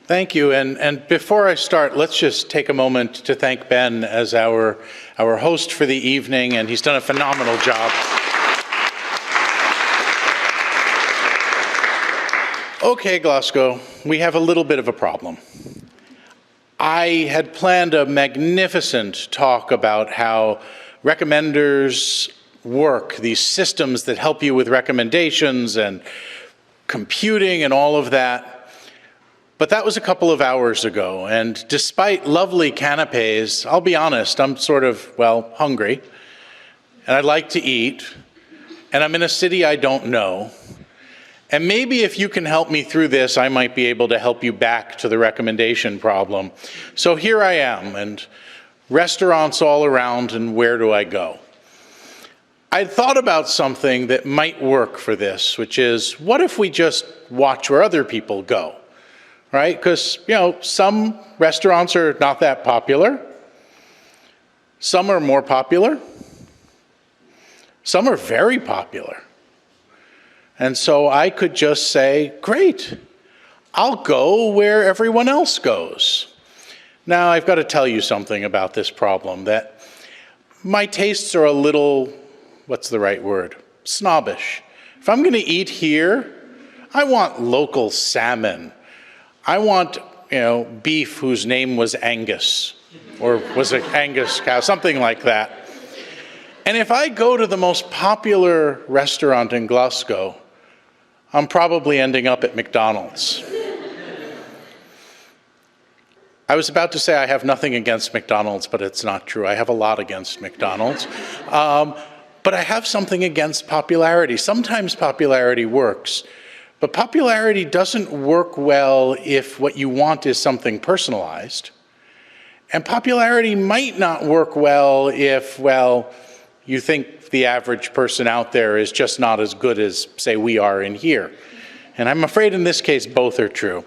Thank you. And before I start, let's just take a moment to thank Ben as our host for the evening, and he's done a phenomenal job. Okay, Glasgow, we have a little bit of a problem. I had planned a magnificent talk about how recommenders work, these systems that help you with recommendations and computing and all of that. But that was a couple of hours ago, and despite lovely canapes, I'll be honest, I'm sort of, well, hungry, and I'd like to eat, and I'm in a city I don't know. And maybe if you can help me through this, I might be able to help you back to the recommendation problem. So here I am, and restaurants all around, and where do I go? I thought about something that might work for this, which is, what if we just watch where other people go, right? Because, some restaurants are not that popular. Some are more popular. Some are very popular. And so I could just say, great, I'll go where everyone else goes. Now, I've got to tell you something about this problem, that my tastes are a little, what's the right word? Snobbish. If I'm going to eat here, I want local salmon. I want, beef whose name was Angus, or was it Angus cow, something like that. And if I go to the most popular restaurant in Glasgow, I'm probably ending up at McDonald's. I was about to say I have nothing against McDonald's, but it's not true. I have a lot against McDonald's. But I have something against popularity. Sometimes popularity works, but popularity doesn't work well if what you want is something personalized. And popularity might not work well if, you think the average person out there is just not as good as, say, we are in here. And I'm afraid in this case, both are true.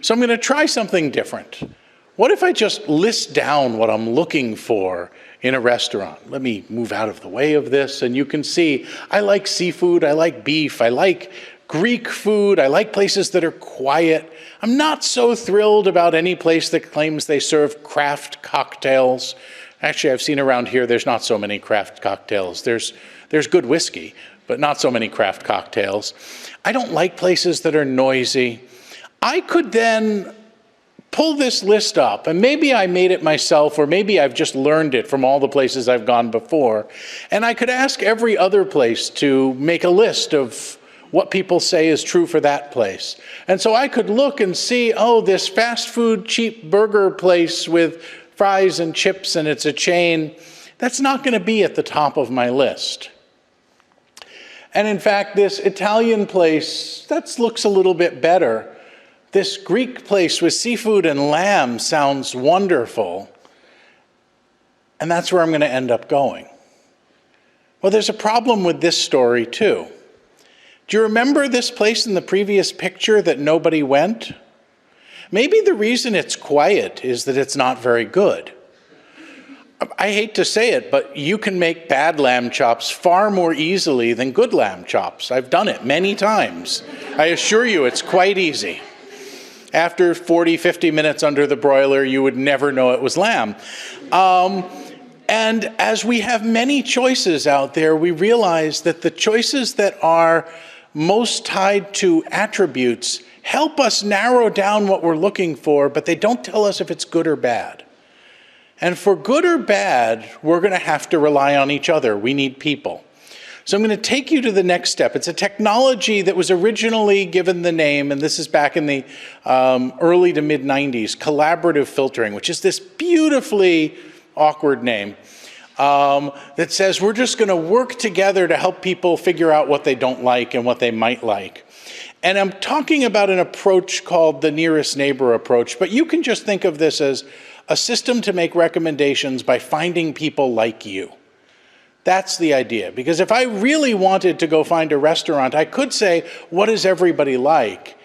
So I'm going to try something different. What if I just list down what I'm looking for in a restaurant? Let me move out of the way of this, and you can see I like seafood, I like beef, I like Greek food, I like places that are quiet. I'm not so thrilled about any place that claims they serve craft cocktails. Actually, I've seen around here there's not so many craft cocktails. There's good whiskey, but not so many craft cocktails. I don't like places that are noisy. I could then pull this list up, and maybe I made it myself, or maybe I've just learned it from all the places I've gone before, and I could ask every other place to make a list of what people say is true for that place. And so I could look and see, this fast food cheap burger place with fries and chips, and it's a chain, that's not going to be at the top of my list. And in fact, this Italian place, that looks a little bit better. This Greek place with seafood and lamb sounds wonderful. And that's where I'm going to end up going. Well, there's a problem with this story too. Do you remember this place in the previous picture that nobody went? Maybe the reason it's quiet is that it's not very good. I hate to say it, but you can make bad lamb chops far more easily than good lamb chops. I've done it many times. I assure you it's quite easy. After 40, 50 minutes under the broiler, you would never know it was lamb. And as we have many choices out there, we realize that the choices that are most tied to attributes help us narrow down what we're looking for, but they don't tell us if it's good or bad. And for good or bad, we're going to have to rely on each other. We need people. So I'm going to take you to the next step. It's a technology that was originally given the name, and this is back in the early to mid-90s, collaborative filtering, which is this beautifully awkward name that says we're just going to work together to help people figure out what they don't like and what they might like. And I'm talking about an approach called the nearest neighbor approach, but you can just think of this as a system to make recommendations by finding people like you. That's the idea. Because if I really wanted to go find a restaurant, I could say, what does everybody like?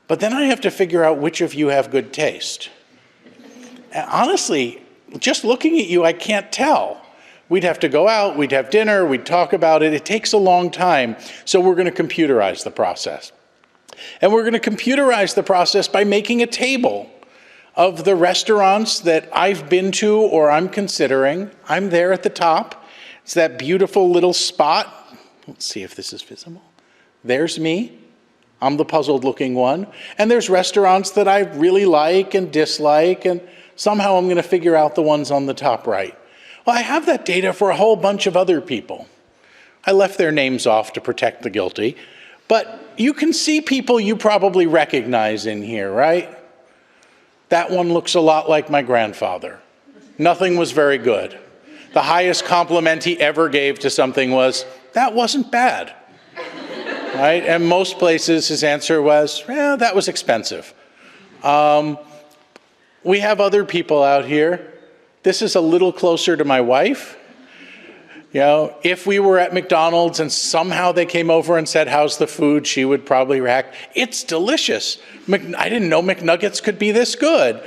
But then I have to figure out which of you have good taste. And honestly, just looking at you, I can't tell. We'd have to go out, we'd have dinner, we'd talk about it. It takes a long time, so we're going to computerize the process. And we're going to computerize the process by making a table of the restaurants that I've been to or I'm considering. I'm there at the top. It's that beautiful little spot. Let's see if this is visible. There's me. I'm the puzzled looking one. And there's restaurants that I really like and dislike, and somehow I'm going to figure out the ones on the top right. Well, I have that data for a whole bunch of other people. I left their names off to protect the guilty. But you can see people you probably recognize in here, right? That one looks a lot like my grandfather. Nothing was very good. The highest compliment he ever gave to something was, "That wasn't bad." Right? And most places his answer was, "Well, that was expensive." We have other people out here. This is a little closer to my wife. You know, if we were at McDonald's and somehow they came over and said, "How's the food?" she would probably react, "It's delicious. I didn't know McNuggets could be this good."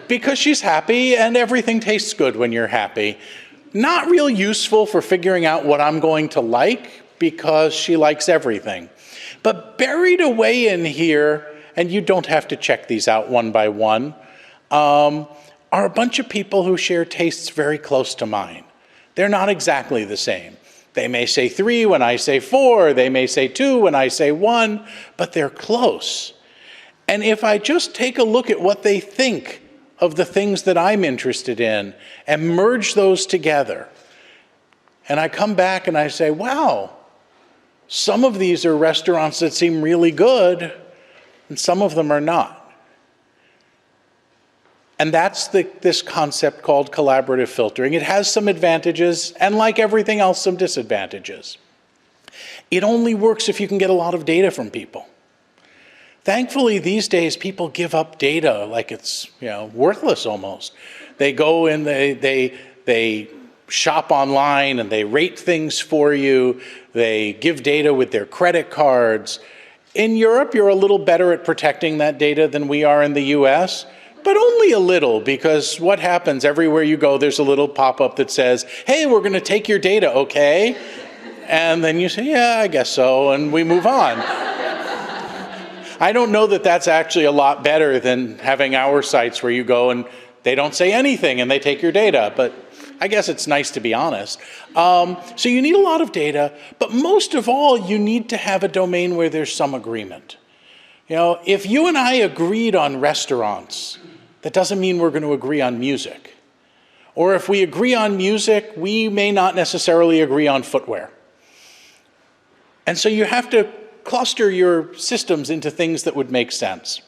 Because she's happy and everything tastes good when you're happy. Not real useful for figuring out what I'm going to like because she likes everything. But buried away in here, and you don't have to check these out one by one, are a bunch of people who share tastes very close to mine. They're not exactly the same. They may say 3 when I say 4, they may say 2 when I say 1, but they're close. And if I just take a look at what they think of the things that I'm interested in and merge those together, and I come back and I say, wow, some of these are restaurants that seem really good, and some of them are not. And that's this concept called collaborative filtering. It has some advantages, and like everything else, some disadvantages. It only works if you can get a lot of data from people. Thankfully, these days, people give up data like it's, worthless almost. They go and they shop online and they rate things for you. They give data with their credit cards. In Europe, you're a little better at protecting that data than we are in the US, but only a little, because what happens everywhere you go, there's a little pop-up that says, "Hey, we're going to take your data, okay?" And then you say, "Yeah, I guess so," and we move on. I don't know that that's actually a lot better than having our sites where you go and they don't say anything and they take your data, but I guess it's nice to be honest. So you need a lot of data, but most of all, you need to have a domain where there's some agreement. If you and I agreed on restaurants, that doesn't mean we're going to agree on music. Or if we agree on music, we may not necessarily agree on footwear. And so you have to cluster your systems into things that would make sense.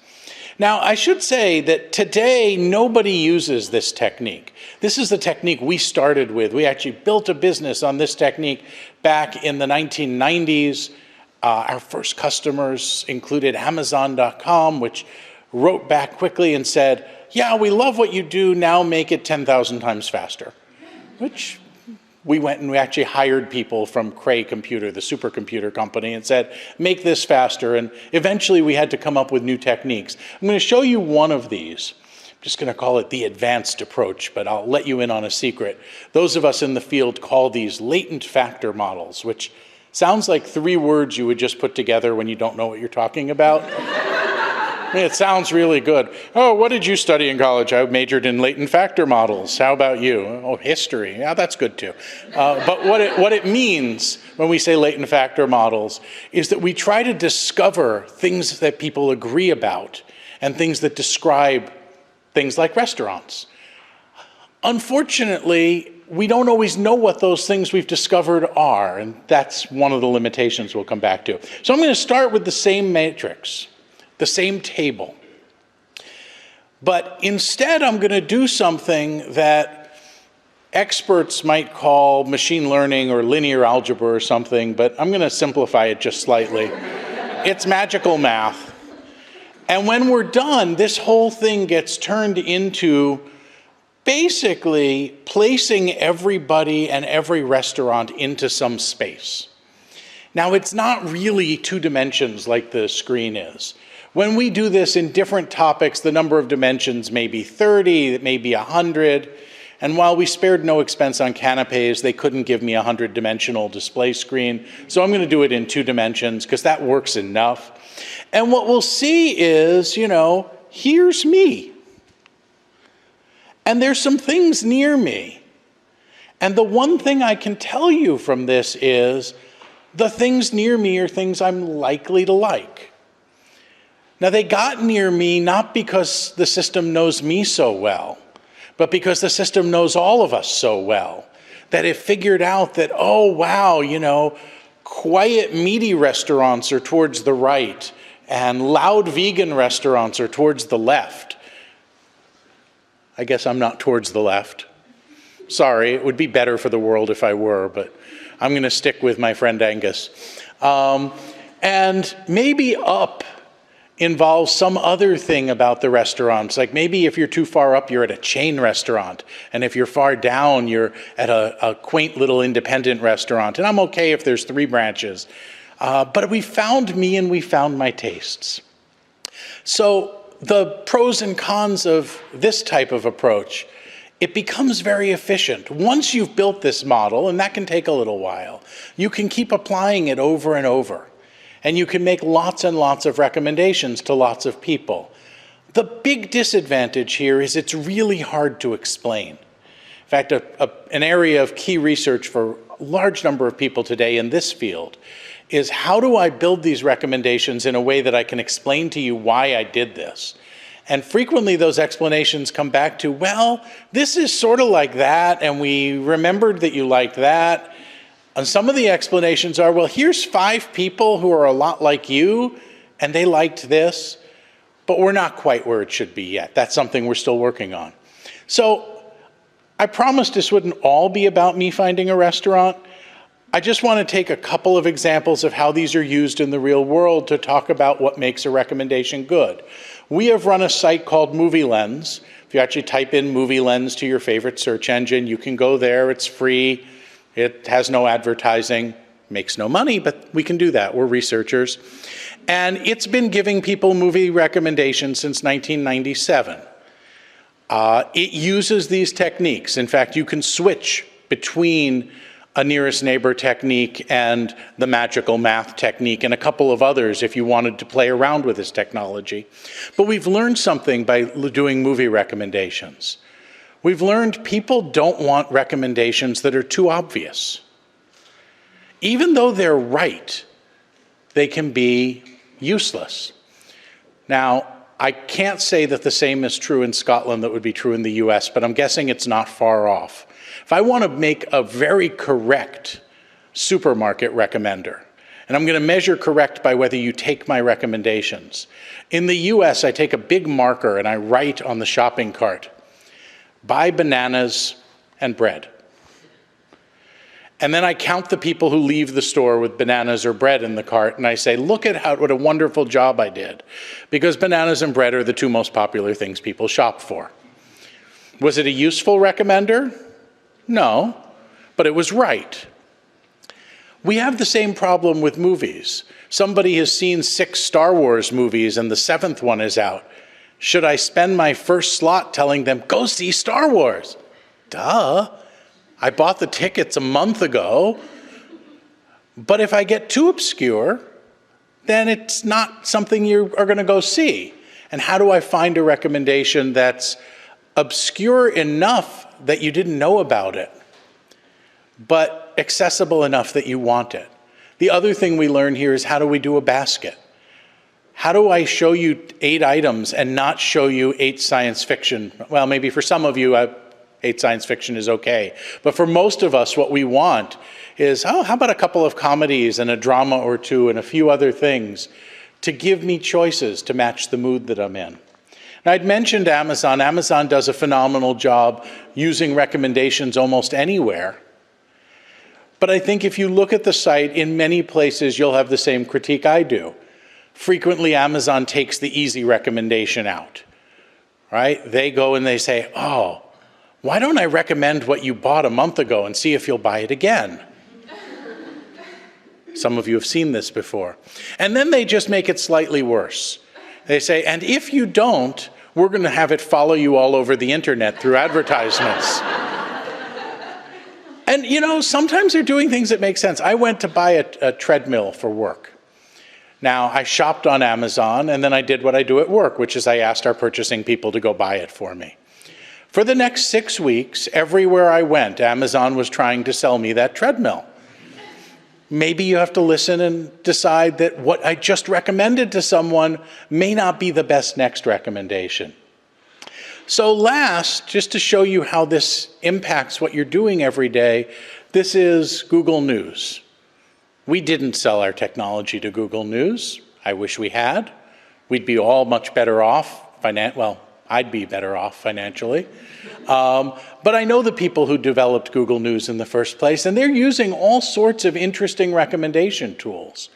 Now, I should say that today, nobody uses this technique. This is the technique we started with. We actually built a business on this technique back in the 1990s. Our first customers included Amazon.com, which wrote back quickly and said, "Yeah, we love what you do, now make it 10,000 times faster," which we went and we actually hired people from Cray Computer, the supercomputer company, and said, "Make this faster." And eventually we had to come up with new techniques. I'm going to show you one of these. I'm just going to call it the advanced approach, but I'll let you in on a secret. Those of us in the field call these latent factor models, which sounds like 3 words you would just put together when you don't know what you're talking about. It sounds really good. "Oh, what did you study in college?" "I majored in latent factor models." "How about you?" "Oh, history." "Yeah, that's good too." But what it means when we say latent factor models is that we try to discover things that people agree about and things that describe things like restaurants. Unfortunately, we don't always know what those things we've discovered are, and that's one of the limitations we'll come back to. So I'm going to start with the same matrix, the same table. But instead, I'm going to do something that experts might call machine learning or linear algebra or something, but I'm going to simplify it just slightly. It's magical math. And when we're done, this whole thing gets turned into basically placing everybody and every restaurant into some space. Now, it's not really 2 dimensions like the screen is. When we do this in different topics, the number of dimensions may be 30, it may be 100, and while we spared no expense on canapes, they couldn't give me a 100-dimensional display screen, so I'm going to do it in 2 dimensions because that works enough. And what we'll see is, here's me. And there's some things near me. And the one thing I can tell you from this is the things near me are things I'm likely to like. Now, they got near me not because the system knows me so well, but because the system knows all of us so well, that it figured out that, oh, wow, quiet, meaty restaurants are towards the right, and loud vegan restaurants are towards the left. I guess I'm not towards the left. Sorry, it would be better for the world if I were, but I'm going to stick with my friend Angus. And maybe up involves some other thing about the restaurants. Like maybe if you're too far up, you're at a chain restaurant. And if you're far down, you're at a quaint little independent restaurant. And I'm okay if there's 3 branches. But we found me and we found my tastes. So the pros and cons of this type of approach, it becomes very efficient. Once you've built this model, and that can take a little while, you can keep applying it over and over. And you can make lots and lots of recommendations to lots of people. The big disadvantage here is it's really hard to explain. In fact, an area of key research for a large number of people today in this field is how do I build these recommendations in a way that I can explain to you why I did this? And frequently those explanations come back to, well, this is sort of like that, and we remembered that you liked that. And some of the explanations are, well, here's 5 people who are a lot like you, and they liked this, but we're not quite where it should be yet. That's something we're still working on. So I promised this wouldn't all be about me finding a restaurant. I just want to take a couple of examples of how these are used in the real world to talk about what makes a recommendation good. We have run a site called Movie Lens. If you actually type in Movie Lens to your favorite search engine, you can go there. It's free. It has no advertising, makes no money, but we can do that. We're researchers. And it's been giving people movie recommendations since 1997. It uses these techniques. In fact, you can switch between a nearest neighbor technique and the magical math technique and a couple of others if you wanted to play around with this technology. But we've learned something by doing movie recommendations. We've learned people don't want recommendations that are too obvious. Even though they're right, they can be useless. Now, I can't say that the same is true in Scotland that would be true in the US, but I'm guessing it's not far off. If I want to make a very correct supermarket recommender, and I'm going to measure correct by whether you take my recommendations. In the US, I take a big marker and I write on the shopping cart, buy bananas and bread. And then I count the people who leave the store with bananas or bread in the cart, and I say, look at what a wonderful job I did. Because bananas and bread are the 2 most popular things people shop for. Was it a useful recommender? No, but it was right. We have the same problem with movies. Somebody has seen 6 Star Wars movies and the 7th one is out. Should I spend my first slot telling them, go see Star Wars? Duh. I bought the tickets a month ago. But if I get too obscure, then it's not something you are going to go see. And how do I find a recommendation that's obscure enough that you didn't know about it, but accessible enough that you want it? The other thing we learn here is how do we do a basket? How do I show you 8 items and not show you 8 science fiction? Well, maybe for some of you, 8 science fiction is okay. But for most of us, what we want is, oh, how about a couple of comedies and a drama or 2 and a few other things to give me choices to match the mood that I'm in. Now, I'd mentioned Amazon. Amazon does a phenomenal job using recommendations almost anywhere. But I think if you look at the site, in many places, you'll have the same critique I do. Frequently, Amazon takes the easy recommendation out, right? They go and they say, oh, why don't I recommend what you bought a month ago and see if you'll buy it again? Some of you have seen this before. And then they just make it slightly worse. They say, and if you don't, we're going to have it follow you all over the internet through advertisements. And sometimes they're doing things that make sense. I went to buy a treadmill for work. Now, I shopped on Amazon, and then I did what I do at work, which is I asked our purchasing people to go buy it for me. For the next 6 weeks, everywhere I went, Amazon was trying to sell me that treadmill. Maybe you have to listen and decide that what I just recommended to someone may not be the best next recommendation. So last, just to show you how this impacts what you're doing every day, this is Google News. We didn't sell our technology to Google News. I wish we had. We'd be all much better off, well, I'd be better off financially. But I know the people who developed Google News in the first place, and they're using all sorts of interesting recommendation tools.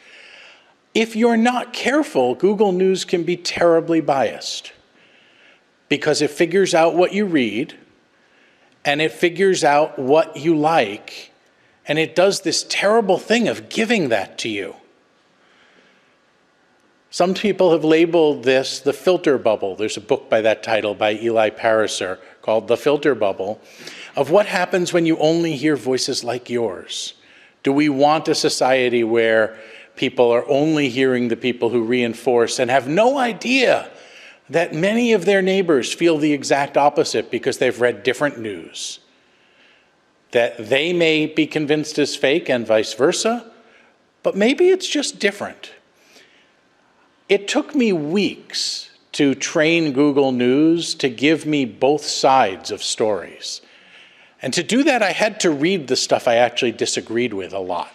If you're not careful, Google News can be terribly biased because it figures out what you read, and it figures out what you like, and it does this terrible thing of giving that to you. Some people have labeled this the filter bubble. There's a book by that title by Eli Pariser called The Filter Bubble, of what happens when you only hear voices like yours. Do we want a society where people are only hearing the people who reinforce and have no idea that many of their neighbors feel the exact opposite because they've read different news? That they may be convinced is fake and vice versa, but maybe it's just different. It took me weeks to train Google News to give me both sides of stories. And to do that, I had to read the stuff I actually disagreed with a lot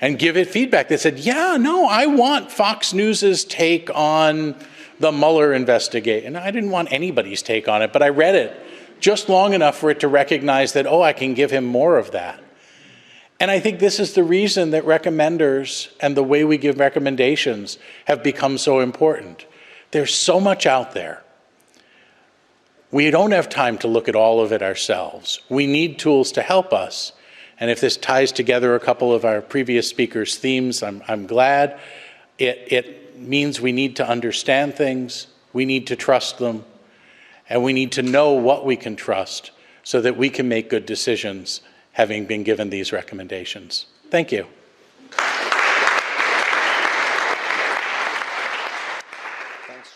and give it feedback that said, yeah, no, I want Fox News's take on the Mueller investigation. And I didn't want anybody's take on it, but I read it just long enough for it to recognize that, oh, I can give him more of that. And I think this is the reason that recommenders and the way we give recommendations have become so important. There's so much out there. We don't have time to look at all of it ourselves. We need tools to help us. And if this ties together a couple of our previous speakers' themes, I'm glad. It means we need to understand things, we need to trust them, and we need to know what we can trust so that we can make good decisions having been given these recommendations. Thank you.